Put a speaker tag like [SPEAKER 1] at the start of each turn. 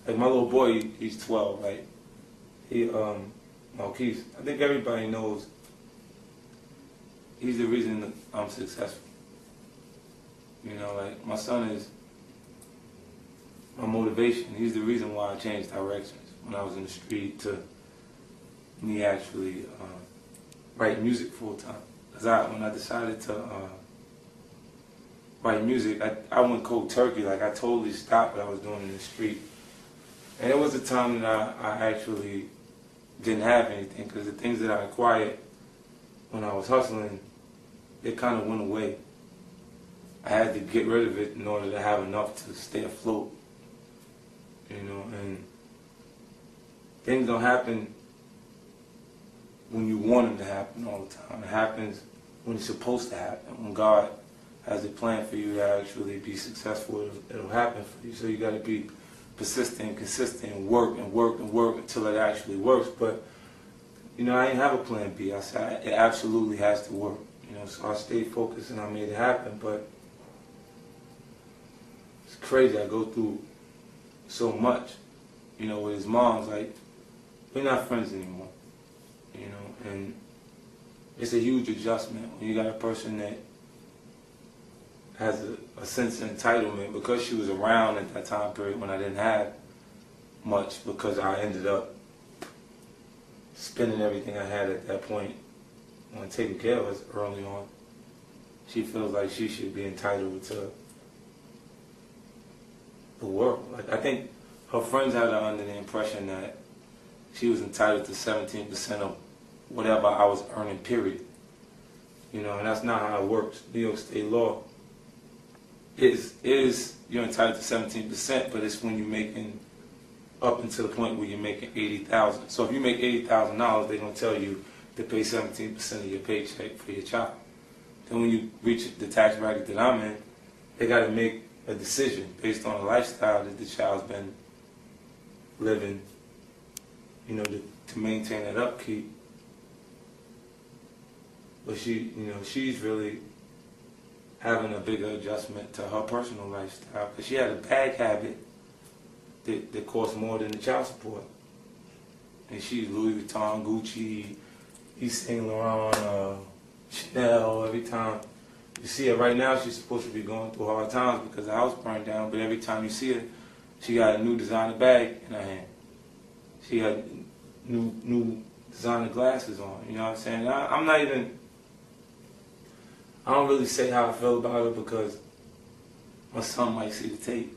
[SPEAKER 1] like my little boy, he's 12, right? Marquise, I think everybody knows he's the reason that I'm successful. You know, like my son is my motivation. He's the reason why I changed directions when I was in the street to me actually write music full time. Because when I decided to write music, I went cold turkey. Like I totally stopped what I was doing in the street. And it was a time that I actually didn't have anything, because the things that I acquired when I was hustling, it kind of went away. I had to get rid of it in order to have enough to stay afloat. You know, and things don't happen when you want them to happen all the time. It happens when it's supposed to happen. When God has a plan for you to actually be successful, it'll happen for you. So you got to be persistent, consistent, and work until it actually works. But you know, I didn't have a plan B. I said it absolutely has to work. You know, so I stayed focused and I made it happen. But it's crazy. I go through so much. You know, with his mom's like, we're not friends anymore. You know, and it's a huge adjustment when you got a person that has a sense of entitlement, because she was around at that time period when I didn't have much, because I ended up spending everything I had at that point on taking care of us early on. She feels like she should be entitled to the world. Like, I think her friends had her under the impression that she was entitled to 17% of whatever I was earning, period. You know, and that's not how it works. New York State law is you're entitled to 17%, but it's when you're making up until the point where you're making $80,000. So if you make $80,000, they're gonna tell you to pay 17% of your paycheck for your child. Then when you reach the tax bracket that I'm in, they got to make a decision based on the lifestyle that the child's been living, you know, to maintain that upkeep. But she's really having a bigger adjustment to her personal lifestyle, because she had a bag habit that cost more than the child support. And she's Louis Vuitton, Gucci, Yves Saint Laurent, Chanel. Every time you see her, right now she's supposed to be going through hard times because the house burned down, but every time you see her, she got a new designer bag in her hand. She got new designer glasses on, you know what I'm saying? I don't really say how I feel about her, because my son might see the tape.